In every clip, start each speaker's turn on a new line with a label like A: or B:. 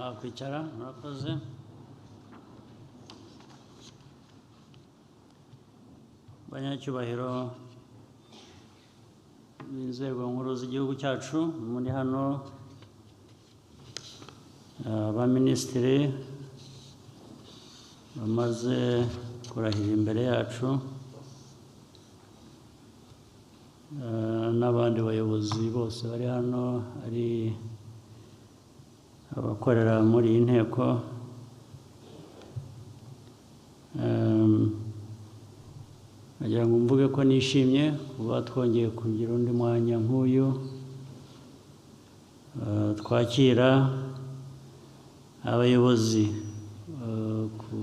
A: Mwakwicara murakoze. Banyacyubahiro b'inzego nkuru z'igihugu cyacu muri hano, abaminisitiri bamaze kurahira imbere yacu, n'abandi bayobozi bose bari hano, ari abakorera muri iyi nteko, nagira ngo mvuge ko nishimye kuba twongeye kugira undi mwanya nk'uyu, twakira abayobozi ku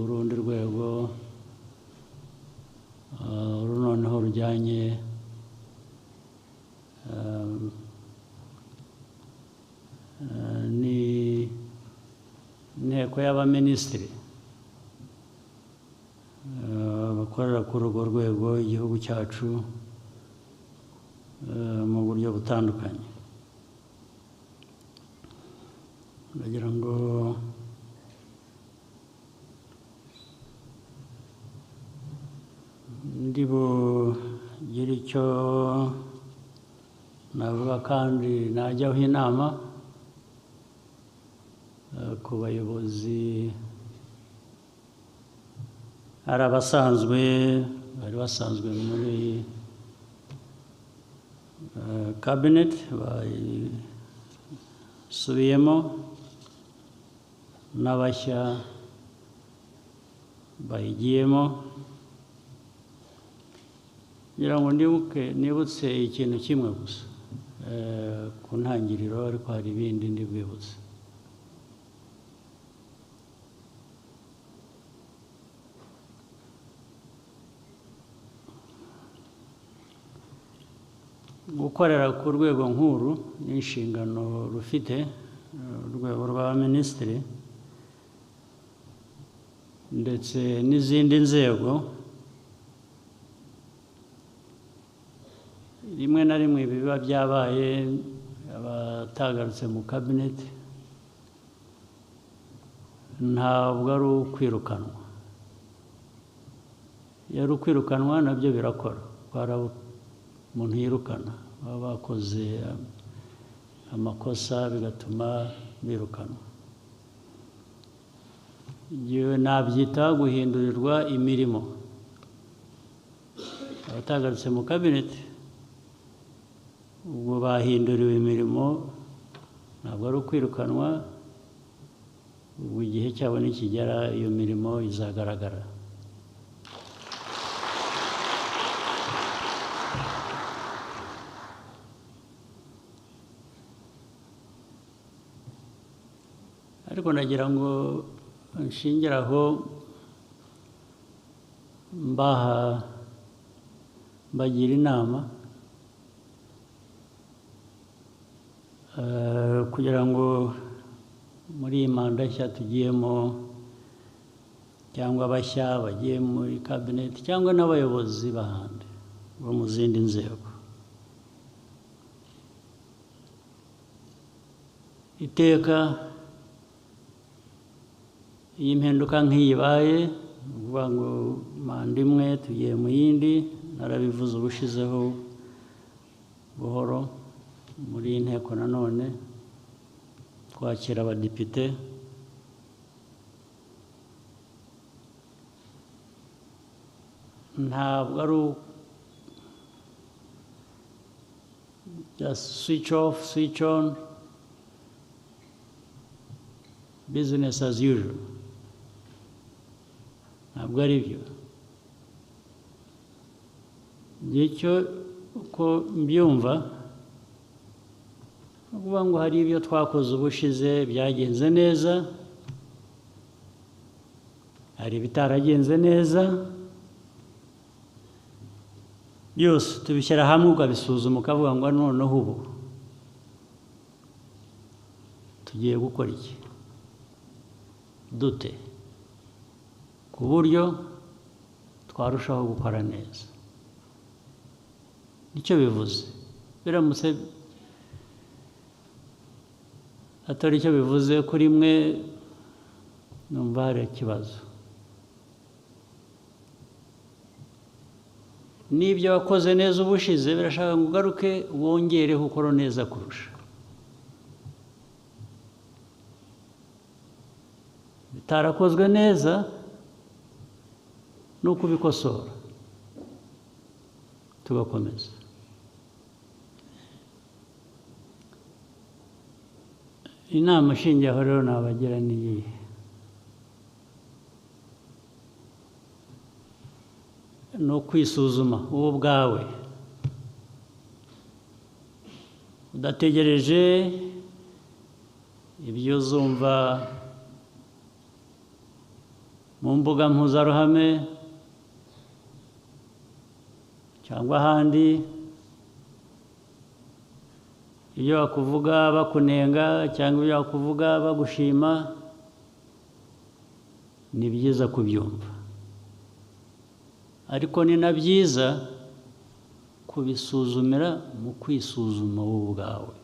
A: rundi rwego noneho rujyanye n'inteko y'abaminisitiri bakorera kuri urwo rwego igihugu cyacu mu buryo butandukanye. Ndagira ngo ndi bugire icyo navuga kandi najyaho inama ku bayobozi, hari abasanzwe bari basanzwe muri cabinet bayisubiyemo, n'abashya bayigiyemo. Ngira ngo nibutse ikintu kimwe gusa ku ntangiriro, ariko hari ibindi ndi bwibutse. Gukorera ku rwego nkuru n'inshingano rufite urwego rw'abaminisitiri ndetse n'izindi nzego, rimwe na rimwe biba byabaye abatagarutse mu kabineti, ntabwo ari ukwirukanwa. Iyo ari ukwirukanwa nabyo birakora, hari umuntu yirukana baba bakoze amakosa bigatuma birukanwa. Igihe nabyita guhindurirwa imirimo. Abatagarutse mu kabineti ubwo bahinduriwe imirimo, ntabwo ari ukwirukanwa. Ubwo igihe cyabo nikigera iyo mirimo izagaragara. Ariko nagira ngo nshingire aho mbagira inama kugira ngo muri iyi manda nshya tugiyemo, cyangwa abashya bagiye muri kabineti, cyangwa n'abayobozi b'ahandi bo mu zindi nzego, iteka iyo impinduka nk'iyi ibaye, ni ukuvuga ngo manda imwe tugiye mu yindi. Narabivuze ubushizeho buhoro muri iyi nteko, nanone twakira abadepite, ntabwo ari just switch off, switch on, business as usual. Ntabwo ari byo. Icyo uko mbyumva, ni ukuvuga ngo hari ibyo twakoze ubushize byagenze neza, hari ibitaragenze neza, byose tubishyira hamwe ukabisuzuma ukavuga ngo noneho ubu tugiye gukora iki, dute, ku buryo twarushaho gukora neza. Nicyo bivuze. Biramutse atari icyo bivuze kuri mwe numva hari ikibazo. N'ibyo wakoze neza ubushize birashaka ngo ugaruke wongereho ukora neza kurusha. Bitarakozwe neza no kubikosora tugakomeza. Inama shingiyeho rero nabagira ni iyihe? No kwisuzuma wowe ubwawe, udategereje ibyo uzumva mu mbuga mpuzaruhame cyangwa ahandi, iyo bakuvuga bakunenga cyangwa iyo bakuvuga bagushima, ni byiza kubyumva, ariko ni na byiza kubisuzumira mu kwisuzuma wowe ubwawe,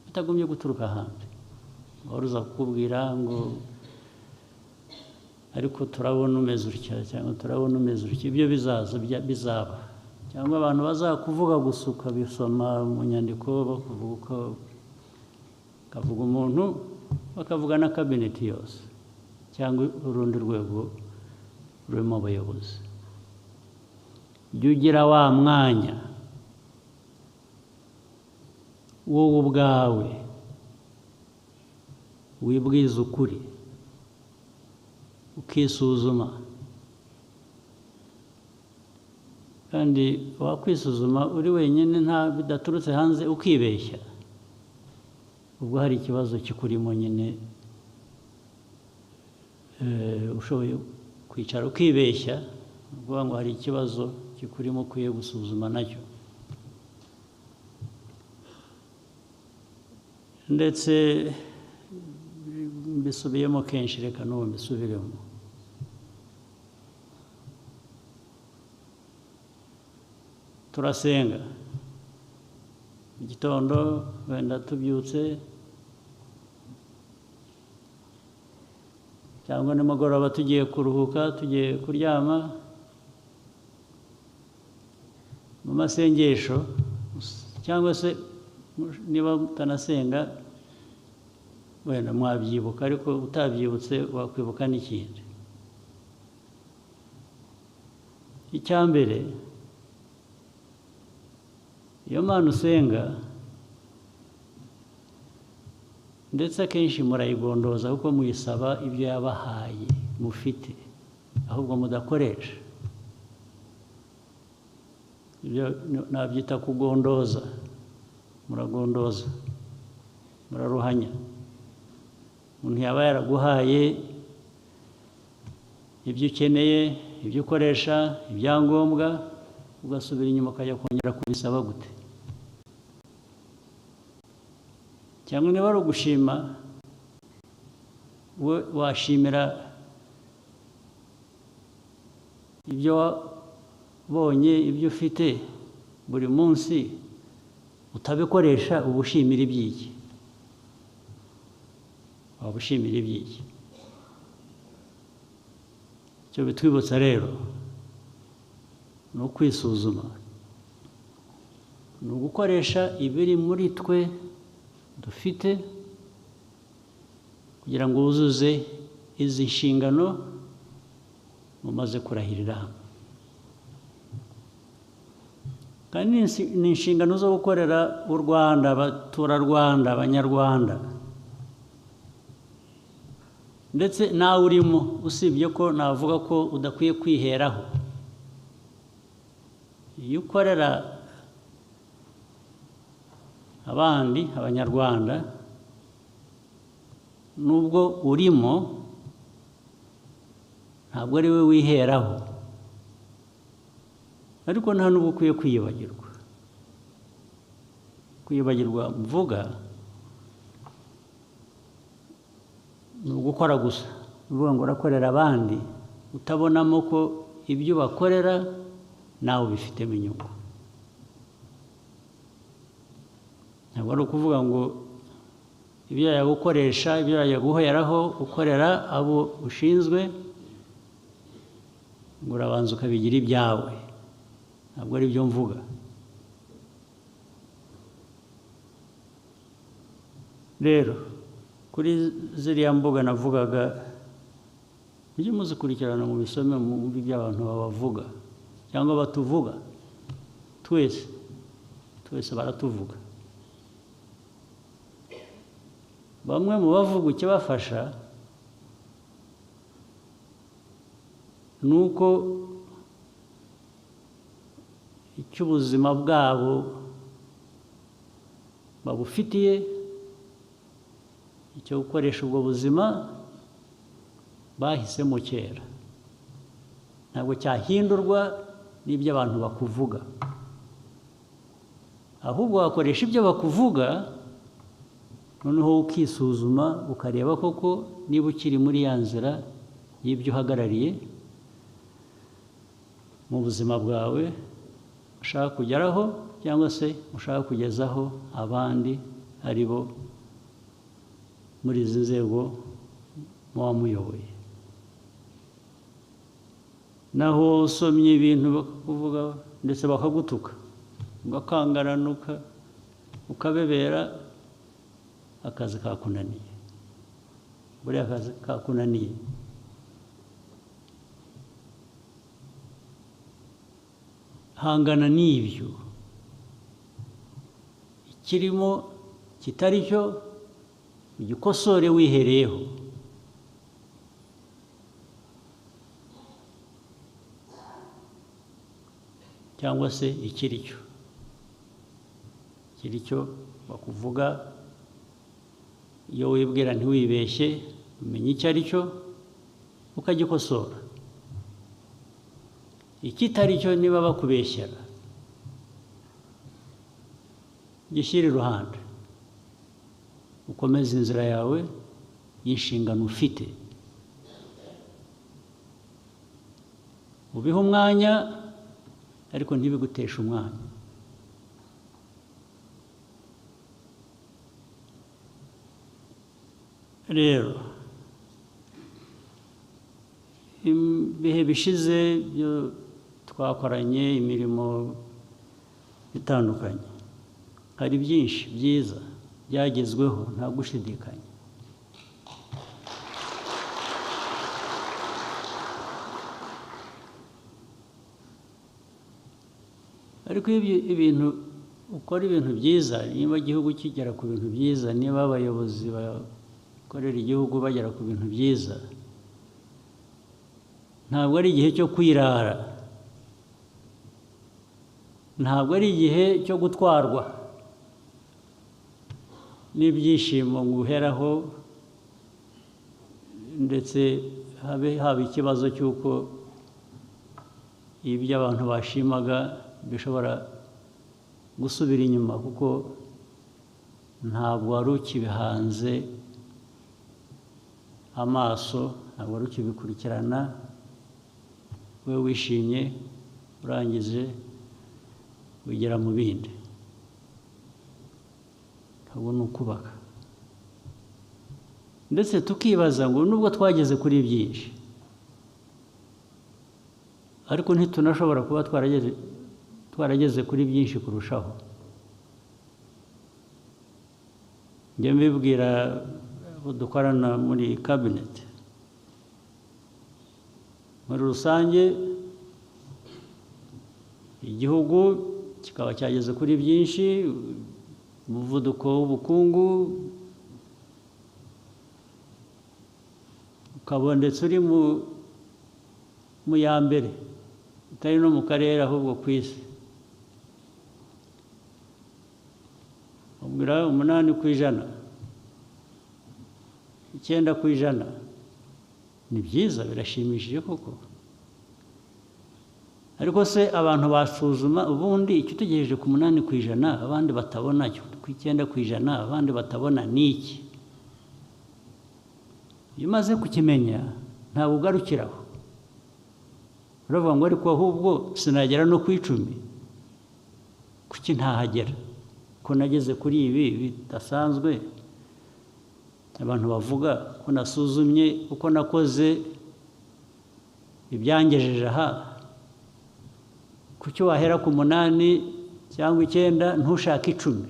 A: bitagombye guturuka ahandi. Wari uza kukubwira ngo ariko turabona umeze utya cyangwa turabona umeze utya, ibyo bizaba, cyangwa abantu bazakuvuga gusa ukabisoma mu nyandiko bakavuga umuntu, bakavuga na kabineti yose cyangwa urundi rwego rurimo abayobozi. Jya ugira wa mwanya wowe ubwawe wibwiza ukuri, ukisuzuma. Kandi wakwisuzuma uri wenyine nta bidaturutse hanze ukibeshya, ubwo hari ikibazo kikurimo nyine. Ushoboye kwicara ukibeshya, uvuga ngo hari ikibazo kikurimo ukwiye gusuzuma nacyo. Ndetse mbisubiyemo kenshi, reka n'ubu mbisubiremo. Turasenga igitondo, wenda tubyutse, cyangwa nimugoroba tugiye kuruhuka, tugiye kuryama. Mu masengesho cyangwa se niba mutanasenga wenda mwabyibuka, ariko utabyibutse wakwibuka n'ikindi. Icya mbere, iyo Mana usenga, ndetse akenshi murayigondoza kuko muyisaba ibyo yabahaye mufite, ahubwo mudakoresha. Ibyo nabyita kugondoza. Muragondoza, muraruhanya. Umuntu yaba yaraguhaye ibyo ukeneye, ibyo ukoresha, ibyangombwa, ugasubira inyuma ukajya kongera kubisaba gute? Cyangwa niba ari ugushima, washimira ibyo wabonye, ibyo ufite buri munsi, utabikoresha, uba ushimira iby'iki? Waba ushimira iby'iki? Icyo bitwibutsa rero ni ukwisuzuma, ni ugukoresha ibiri muri twe dufite kugira ngo wuzuze izi nshingano mumaze kurahirira hamwe. Kandi ni inshingano zo gukorera u Rwanda, abaturarwanda, abanyarwanda, ndetse nawe urimo, usibye ko navuga ko udakwiye kwiheraho. Iyo ukorera abandi, abanyarwanda, nubwo urimo, ntabwo ari we wiheraho, ariko nta n'ubwo ukwiye kwiyibagirwa. Kwiyibagirwa mvuga ni ugukora gusa, uvuga ngo urakorera abandi, utabonamo ko ibyo bakorera nawe ubifitemo inyungu. Ntabwo ari ukuvuga ngo ibyo yagukoresha, ibyo yaguheraho ukorera abo ushinzwe, ngo urabanza ukabigira ibyawe. Ntabwo ari byo mvuga. Rero kuri ziriya mbuga navugaga, mujye muzikurikirana mu bisome mu ibyo abantu babavuga cyangwa batuvuga. Twese baratuvuga. Bamwe mu bavuga ikibafasha ni uko icy'ubuzima bwabo babufitiye, icyo gukoresha ubwo buzima bahisemo kera, ntabwo cyahindurwa n'ibyo abantu bakuvuga. Ahubwo wakoresha ibyo bakuvuga, noneho ukisuzuma ukareba koko niba ukiri muri ya nzira y'ibyo uhagarariye mu buzima bwawe ushaka kugeraho, cyangwa se ushaka kugezaho abandi, ari bo muri izi nzego muba muyoboye. Naho usomye ibintu bakakuvuga ndetse bakagutuka, ugakangaranuka, ukabebera, akazi kakunaniye. Buriya akazi kakunaniye. Hangana n'ibyo. Ikirimo kitari cyo ugikosore wihereyeho. Cyangwa se ikiri cyo. Ikiri cyo bakuvuga, iyo wibwira ntiwibeshye, umenya icyo ari cyo ukagikosora. Ikitari cyo niba bakubeshyera, gishyire iruhande, ukomeze inzira yawe y'inshingano ufite. Ubihe umwanya ariko ntibiguteshe umwanya. Rero ibihe bishize byo twakoranye imirimo itandukanye, hari byinshi byiza byagezweho, nta gushidikanya. Ariko ibintu ukora ibintu byiza, niba igihugu kigera ku bintu byiza, niba abayobozi bakorera igihugu bagera ku bintu byiza, ntabwo ari igihe cyo kwirara, ntabwo ari igihe cyo gutwarwa n'ibyishimo ngo uheraho, ndetse haba ikibazo cy'uko ibyo abantu bashimaga bishobora gusubira inyuma, kuko ntabwo wari ukibihanze amaso, ntabwo wari ukibikurikirana, we wishimye urangije wigera mu bindi. Ntabwo ni ukubaka. Ndetse tukibaza ngo nubwo twageze kuri byinshi, ariko ntitunashobora kuba twarageze kuri byinshi kurushaho. Njya mbibwira abo dukorana muri kabineti, muri rusange igihugu kikaba cyageze kuri byinshi, umuvuduko w'ubukungu ukaba ndetse uri mu ya mbere, utari no mu karere ahubwo ku isi. Ubwira 8%, 9%, ni byiza, birashimishije koko. Ariko se abantu basuzuma ubundi icyo utegereje ku 8%, abandi batabona, ku 9%, abandi batabona ni iki? Iyo umaze kukimenya ntabwo ugarukiraho. Uravuga ngo ariko ahubwo sinagera no ku 10, kuki ntahagera? Ko nageze kuri ibi bidasanzwe, abantu bavuga ko nasuzumye uko nakoze ibyangejeje aha, kuki wahera ku 8 cyangwa 9 ntushaka 10?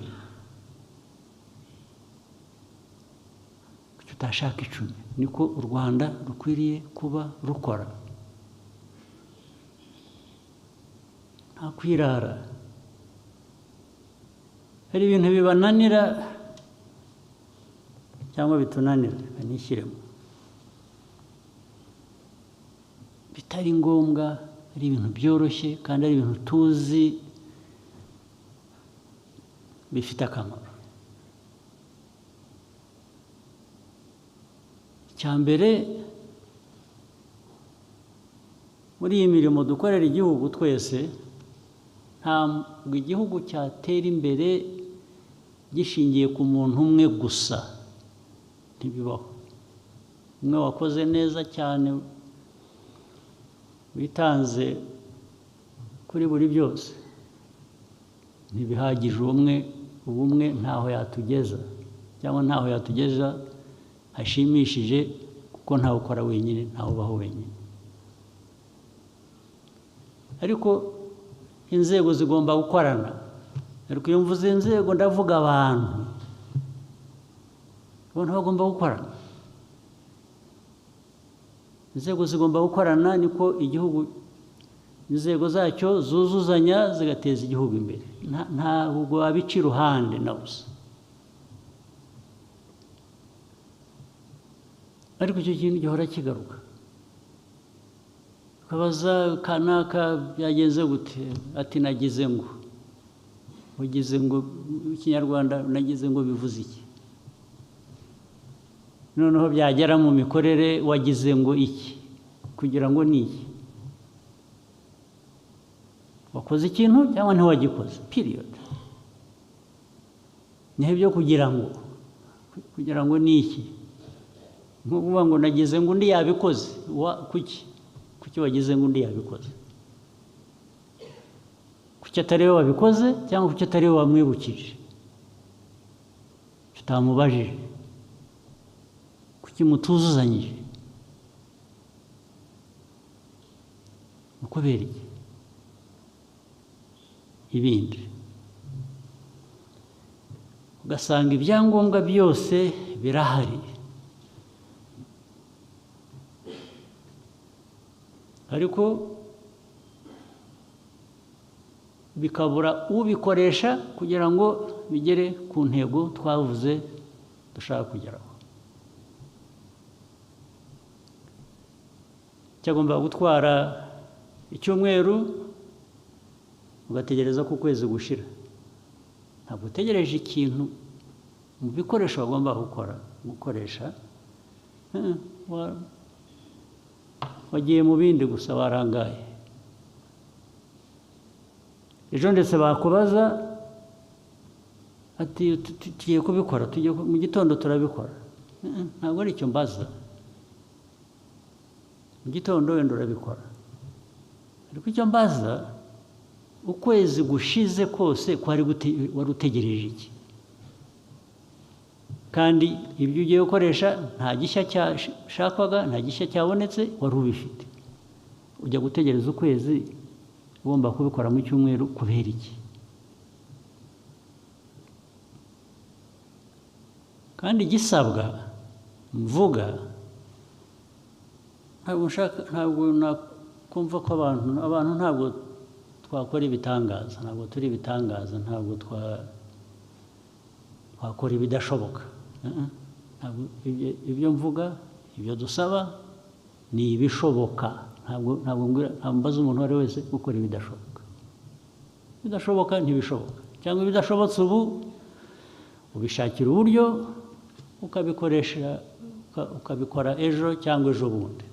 A: Kuki utashaka 10? Niko u Rwanda rukwiriye kuba rukora, nta kwirara. Hari ibintu bibananira cyangwa bitunanira, banishyiremo, bitari ngombwa, ari ibintu byoroshye kandi ari ibintu tuzi bifite akamaro. Icya mbere, muri iyi mirimo dukorera igihugu twese, ntabwo igihugu cyatera imbere gishingiye ku muntu umwe gusa, ntibibaho. Umwe wakoze neza cyane, witanze kuri buri byose, ntibihagije. Ubumwe ntaho yatugeza, cyangwa ntaho yatugeza hashimishije, kuko ntawe ukora wenyine, ntawe ubaho wenyine. Ariko inzego zigomba gukorana. Ariko iyo mvuze inzego ndavuga abantu bagomba gukorana. Inzego zigomba gukorana, niko igihugu, inzego zacyo zuzuzanya zigateza igihugu imbere. Ntabwo wabica iruhande na busa. Ariko icyo kintu gihora kigaruka, ukabaza kanaka byagenze gute, ati nagize ngo. Ugize ngo, Ikinyarwanda nagize ngo bivuze iki? Noneho byagera mu mikorere, wagize ngo iki, kugira ngo ni iki? Wakoze ikintu cyangwa ntiwagikoze, period. Niho byo kugira ngo ni iki? Nkuvuga ngo nagize ngo undi yabikoze, kuki wagize ngo undi yabikoze? Kuki atari we wabikoze, cyangwa kuki atari we wamwibukije, tutamubajije, kuki mutuzuzanyije? Ukubera iki? Ibindi ugasanga ibyangombwa byose birahari, ariko bikabura ubikoresha kugira ngo bigere ku ntego twavuze dushaka kugeraho. Cyagomba gutwara icyumweru, ugategereza ko ukwezi gushira. Ntabwo utegereje ikintu mu bikoresho bagomba gukoresha, wagiye mu bindi gusa, warangaye. Ejo ndetse bakubaza ati tugiye kubikora, mu gitondo turabikora. Ntabwo ari icyo mbaza, mu gitondo wenda urabikora, ariko icyo mbaza, ukwezi gushize kose wari utegereje iki? Kandi ibyo ugiye gukoresha nta gishya cyashakwaga, nta gishya cyabonetse, wari ubifite. Ujya gutegereza ukwezi, ugomba kubikora mu cyumweru, kubera iki? Kandi igisabwa mvuga, ntabwo nakumva ko abantu ntabwo twakora ibitangaza, ntabwo turi ibitangaza, ntabwo twakora ibidashoboka. Ibyo mvuga, ibyo dusaba ni ibishoboka. Ntabwo mbaza umuntu uwo ari we wese gukora ibidashoboka. Ibidashoboka ntibishoboka, cyangwa ibidashobotse ubu ubishakira uburyo ukabikoresha, ukabikora ejo cyangwa ejo bundi,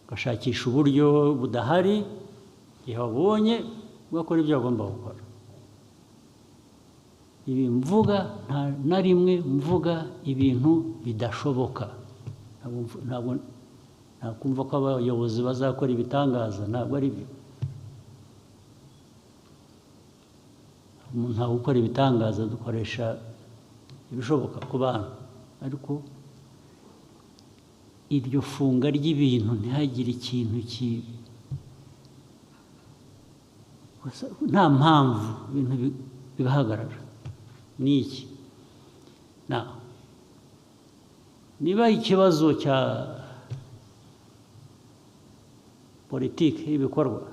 A: ugashakisha uburyo budahari, igihe wabonye ugakora ibyo wagomba gukora. Ibi mvuga, nta na rimwe mvuga ibintu bidashoboka. Ntabwo nakumva ko abayobozi bazakora ibitangaza, ntabwo ari byo. Nta gukora ibitangaza, dukoresha ibishoboka ku bantu, ariko iryo funga ry'ibintu ntihagire ikintu nta mpamvu ibintu bigahagarara. Ni iki? Niba ikibazo cya politiki y'ibikorwa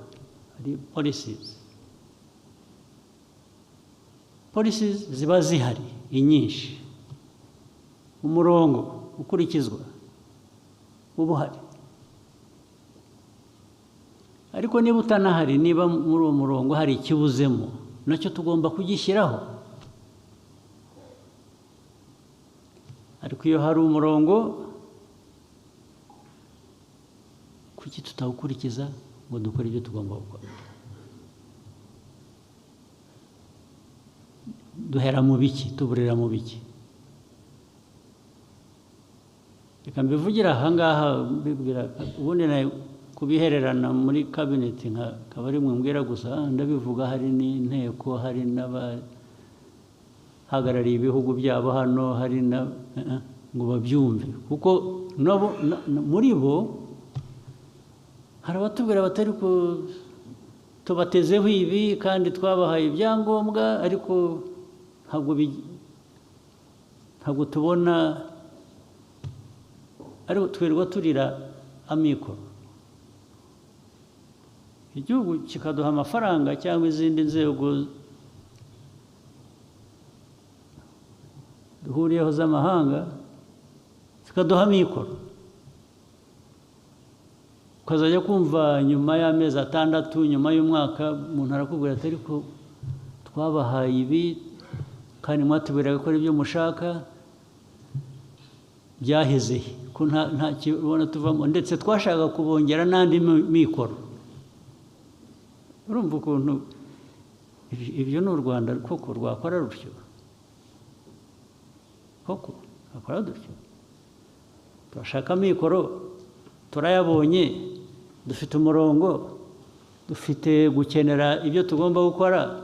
A: ari policies ziba zihari inyinshi, umurongo ukurikizwa uba uhari, ariko niba utanahari, niba muri uwo murongo hari ikibuzemo, nacyo tugomba kugishyiraho. Ariko iyo hari umurongo, kuki tutawukurikiza ngo dukore ibyo tugomba gukora? Duhera mu biki? Tuburira mu biki? Reka mbivugira aha ngaha, ubundi kubihererana muri kabineti nkaba ari mwe mbwira gusa, ndabivuga hari n'inteko, hari n'abahagarariye ibihugu byabo hano, hari ngo babyumve, kuko muri bo hari abatubwira batari tubatezeho ibi kandi twabahaye ibyangombwa, ariko ntabwo tubona, ariko twirirwa turira amikoro. Igihugu kikaduha amafaranga cyangwa izindi nzego duhuriyeho z'amahanga zikaduha amikoro, ukazajya kumva nyuma y'amezi 6, nyuma y'umwaka, umuntu arakubwira ati ariko twabahaye ibi kandi mwatubwiraga gukora ibyo mushaka, byaheze ko nta kibona tuvamo, ndetse twashaka kubongera n'andi mikoro. Urumva ukuntu ibyo ni u Rwanda koko rwakora rutyo? Koko rwakora dutyo? Turashaka amikoro, turayabonye, dufite umurongo, dufite gukenera ibyo tugomba gukora,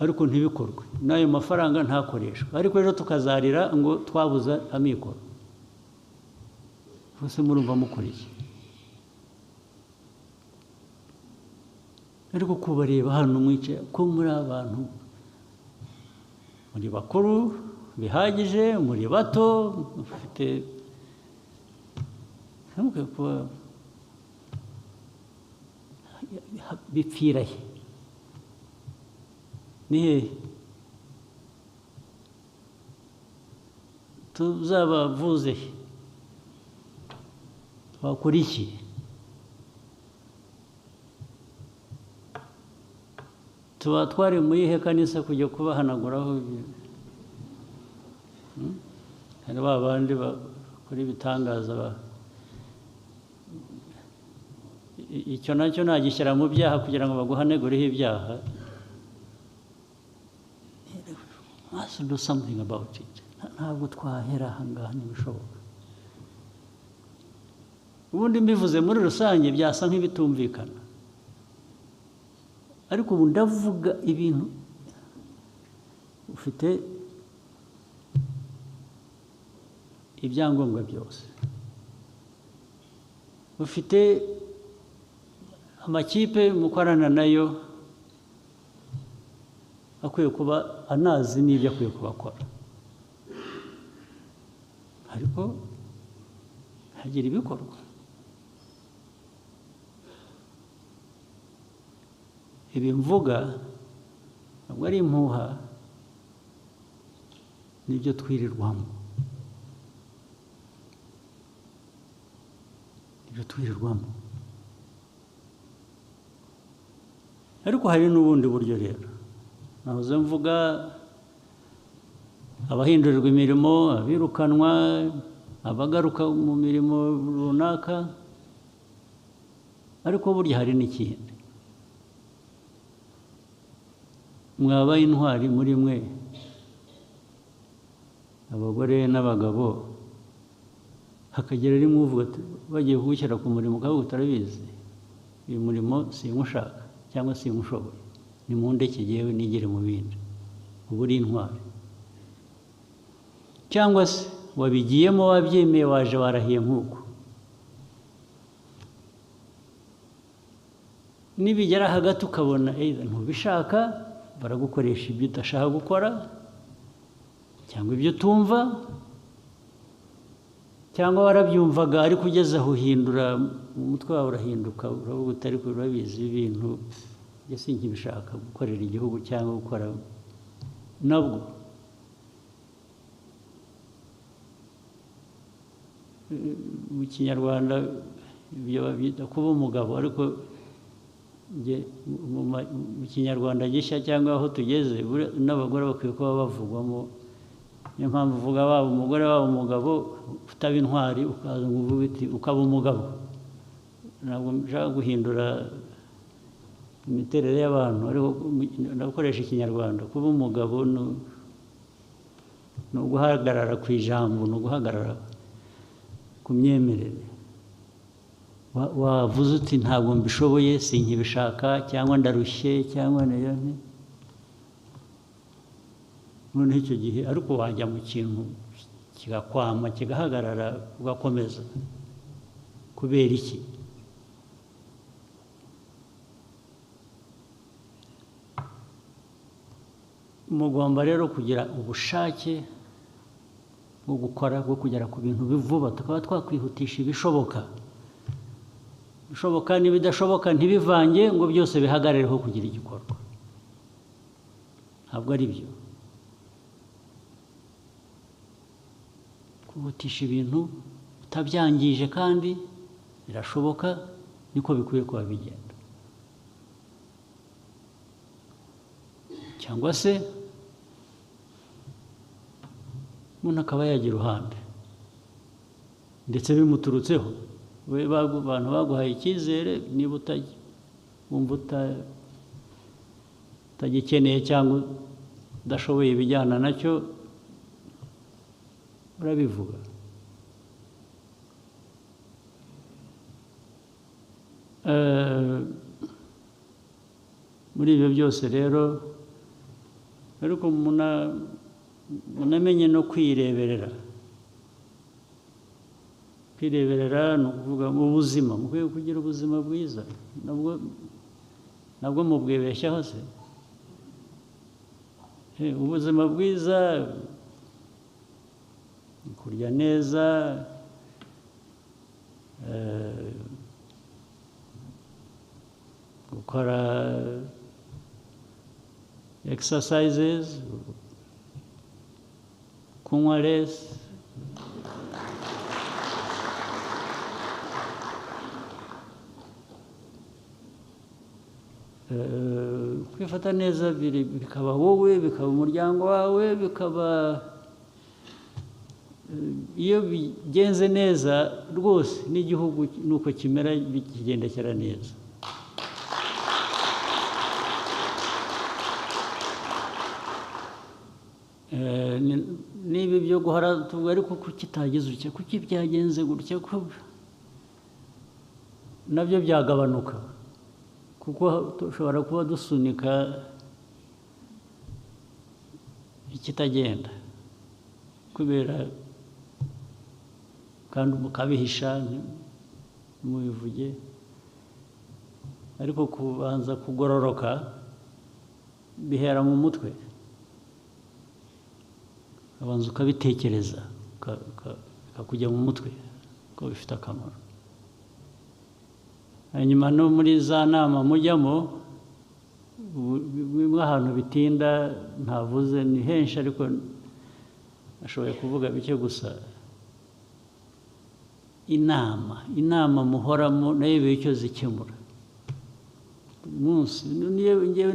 A: ariko ntibikorwe, n'ayo mafaranga ntakoreshwa, ariko ejo tukazarira ngo twabuze amikoro. Bose murumva mukuriye. Ariko kubareba hano mwicaye ko muri abantu, muri bakuru bihagije, muri bato mufite, bipfira he? Ni hehe? Tuzabavuze he? Bakora iki? Tuba twari mu yihe kanisa kujya kubahanaguraho? Hari ba bandi bakora ibitangaza, icyo nacyo nagishyira mu byaha kugira ngo baguhanegureho ibyaha. Must do something about it. Ntabwo twahera aha ngaha, ntibishoboka. Ubundi mbivuze muri rusange byasa nk'ibitumvikana, ariko ubu ndavuga ibintu ufite ibyangombwa byose, ufite amakipe mukorana nayo akwiye kuba anazi n'ibyo akwiye kubakora, ariko hagira ibikorwa. Ibi mvuga ntabwo ari impuha, nibyo twirirwamo, ariko hari n'ubundi buryo rero. Nahoze mvuga abahindurirwa imirimo, abirukanwa, abagaruka mu mirimo runaka, ariko burya hari n'ikindi. Mwabaye intwari muri mwe, abagore n'abagabo, hakagera rimwe uvuga ati bagiye kugushyira ku murimo, ukavuga utarabizi, uyu murimo sinywushaka cyangwa sinywushoboye, nimundeke jyewe nigire mu bindi. Ubu uri intwari. cyangwa se wabigiyemo wabyemeye waje warahiye nk'uko. Nibigera hagati ukabona ntubishaka, baragukoresha ibyo udashaka gukora cyangwa ibyo utumva, cyangwa warabyumvaga ariko ugeze aho uhindura, umutwe wawe urahinduka, uravuga utari urabizi ibintu ese nkibishaka gukorera igihugu cyangwa gukora nabwo. Mu Kinyarwanda ibyo babyita kuba umugabo, ariko mu Kinyarwanda gishya cyangwa aho tugeze n'abagore bakwiye kuba bavugwamo. Niyo mpamvu uvuga waba umugore waba umugabo, utaba intwari ukaza ngo uvuge uti ukaba umugabo. Ntabwo nshaka guhindura imiterere y'abantu, ariko ndakoresha Ikinyarwanda. Kuba umugabo ni uguhagarara ku ijambo, ni uguhagarara ku myemerere. Wavuze uti ntabwo mbishoboye, sinkibishaka, cyangwa ndarushye, cyangwa noneho icyo gihe ariko wajya mu kintu kigakwama, kigahagarara, ugakomeza. Kubera iki? Mugomba rero kugira ubushake bwo gukora, bwo kugera ku bintu vuba, tukaba twakwihutisha ibishoboka. Ibishoboka n'ibidashoboka ntibivange ngo byose bihagarireho kugira igikorwa. Ntabwo ari byo. Kuhutisha ibintu utabyangije kandi birashoboka, niko bikwiye kuba bigenda. Cyangwa se umuntu akaba yagira uruhande ndetse bimuturutseho. Abantu baguhaye icyizere, niba wumva utagikeneye cyangwa udashoboye ibijyana nacyo, urabivuga. Muri ibyo byose rero ariko munamenye no kwireberera. Kwireberera ni ukuvuga mu buzima, mukwiye kugira ubuzima bwiza. Nabwo mubwibeshyaho se? Ubuzima bwiza, kurya neza, gukora exercises, kunywa less, kwifata neza, bikaba wowe, bikaba umuryango wawe, bikaba iyo bigenze neza rwose n'igihugu nuko kimera, bikigendekera neza. Niba ibyo guhora tuvuga ariko kuki itagize utya, kuki byagenze gutya, nabyo byagabanuka, kuko dushobora kuba dusunika ikitagenda kubera, kandi mukabihisha ntimubivuge. Ariko kubanza kugororoka bihera mu mutwe, ukabanza ukabitekereza, ukakujya mu mutwe ko bifite akamaro. Hanyuma no muri za nama mujyamo, bimwe ahantu bitinda ntavuze, ni henshi ariko nashoboye kuvuga bike gusa. Inama muhoramo nayo iba icyo zikemura buri munsi. Niyo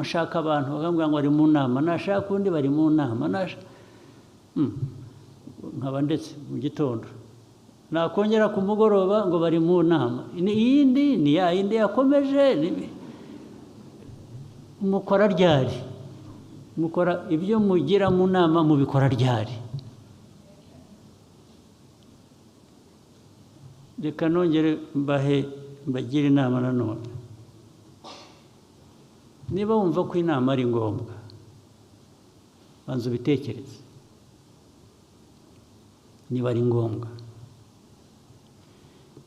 A: nshaka abantu bakambwira ngo bari mu nama, nashaka undi bari mu nama, nkaba ndetse mu gitondo nakongera ku mugoroba ngo bari mu nama, iyindi ni ya yindi yakomeje. Mukora ryari? Mukora ibyo mugira mu nama, mubikora ryari? Reka nongere mbagire inama nanone. Niba wumva ko inama ari ngombwa, banza ubitekereze. niba ari ngombwa.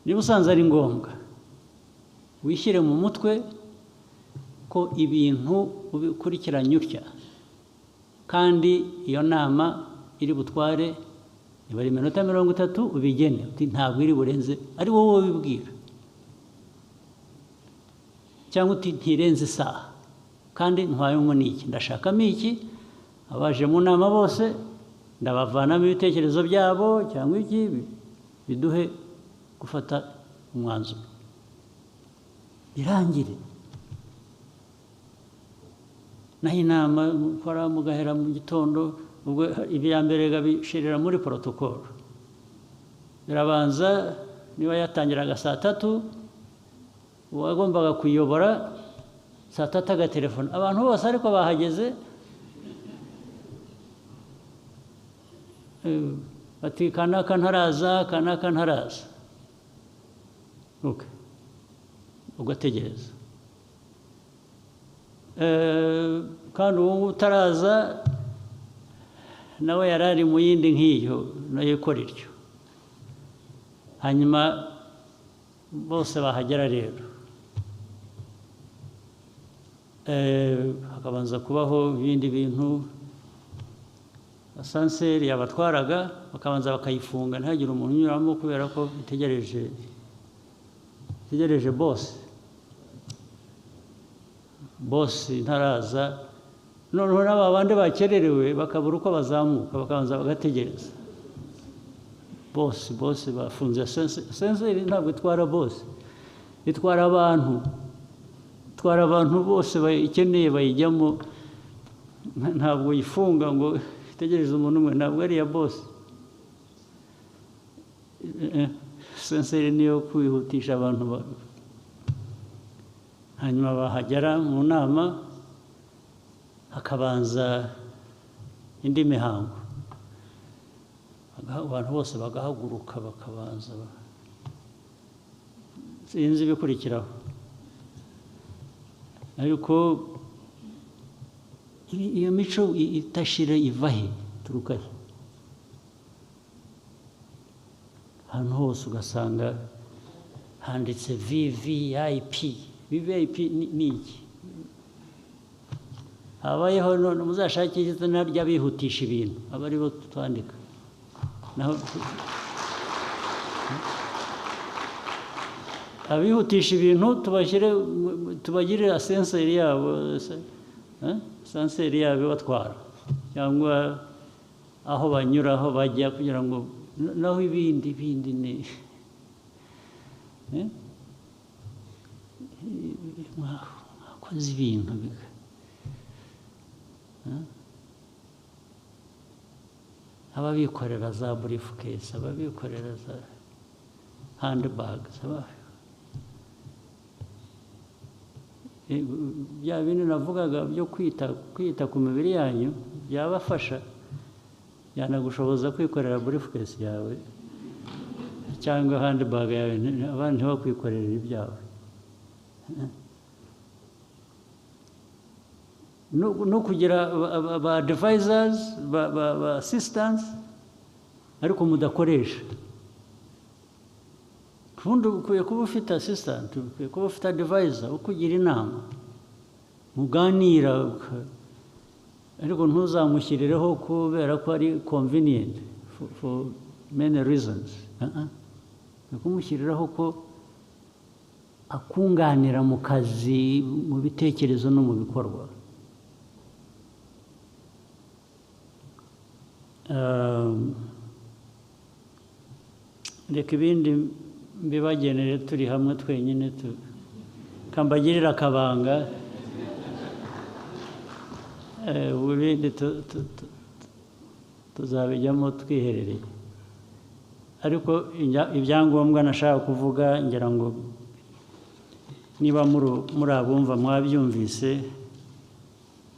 A: Niba usanze ari ngombwa wishyire mu mutwe ko ibintu ubikurikiranye utya, kandi iyo nama iri butware niba ari iminota 30 ubigene uti ntabwo iri burenze, ari wowe wibwira, cyangwa uti ntirenze isaha kandi ntwayemo n'iki, ndashakamo iki, abaje mu nama bose ndabavanamo ibitekerezo byabo cyangwa iki biduhe gufata umwanzuro birangire. Naho inama mukora mugahera mu gitondo, ubwo ibya mbere gabishirira muri protocol, birabanza niba yatangiraga saa 3 uwagombaga kuyobora saa 3 agatelefona abantu bose ariko bahageze, bati kanaka ntaraza, kanaka ntaraza, ugategereza. Kandi uwo utaraza nawe yarari mu yindi nk'iyo nayo ikora iryo, hanyuma bose bahagera rero hakabanza kubaho ibindi bintu. Asanseri yabatwaraga bakabanza bakayifunga ntihagire umuntu unyuramo kubera ko itegereje boss ntaraza. Noneho n'aba bandi bakererewe bakabura uko bazamuka bakabanza bagategereza boss bafunze. Asanseri ntabwo itwara boss, itwara abantu bose bayikeneye bayijyamo, ntabwo yifunga ngo itegereze umuntu umwe, ntabwo ari iya boss. Asanseri niyo kwihutisha abantu. Hanyuma bahagera mu nama hakabanza indi mihango, abantu bose bagahaguruka bakabanza, sinzi ibikurikiraho, ariko iyo mico itashira iva he, turuka he? Ahantu hose ugasanga handitse VVIP. VVIP ni iki? Habayeho none muzashakire izina ry'abihutisha ibintu, aba ari bo twandika naho abihutisha ibintu tubagirire asanseri yabo, asanseri yabo batwara cyangwa aho banyura aho bajya, kugira ngo naho ibindi ni mwakoze ibintu ababikorera za briefcase, ababikorera za handbags, bya bintu navugaga byo kwita ku mibiri yanyu byabafasha, yanagushoboza kwikorera briefcase yawe cyangwa handbag yawe, abandi ntibakwikorera ibyawe. No kugira ba advisors, ba assistants ariko mudakoresha. Ubundi ukwiye kuba ufite assistant, ukwiye kuba ufite advisor ukugira inama, muganira, ariko ntuzamushyirireho kubera ko ari convenient for many reasons. Kumushyiriraho ko akunganira mu kazi, mu bitekerezo no mu bikorwa. Reka ibindi mbibagenere turi hamwe twenyine, kambagirira akabanga, ibindi tuzabijyamo twiherereye. Ariko ibyangombwa nashaka kuvuga, ngira ngo niba muri abumva mwabyumvise,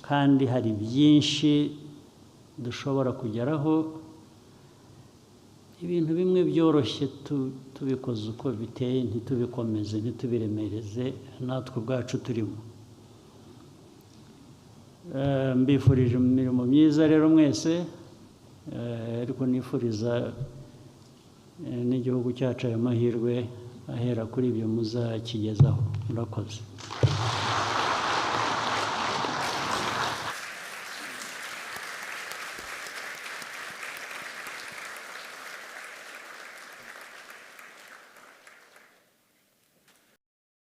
A: kandi hari byinshi dushobora kugeraho, ibintu bimwe byoroshye tubikoze uko biteye, ntitubikomeze ntitubiremereze natwe ubwacu turimo. Mbifurije imirimo myiza rero mwese, ariko nifuriza n'igihugu cyacu ayo mahirwe ahera kuri ibyo muzakigezaho. Murakoze.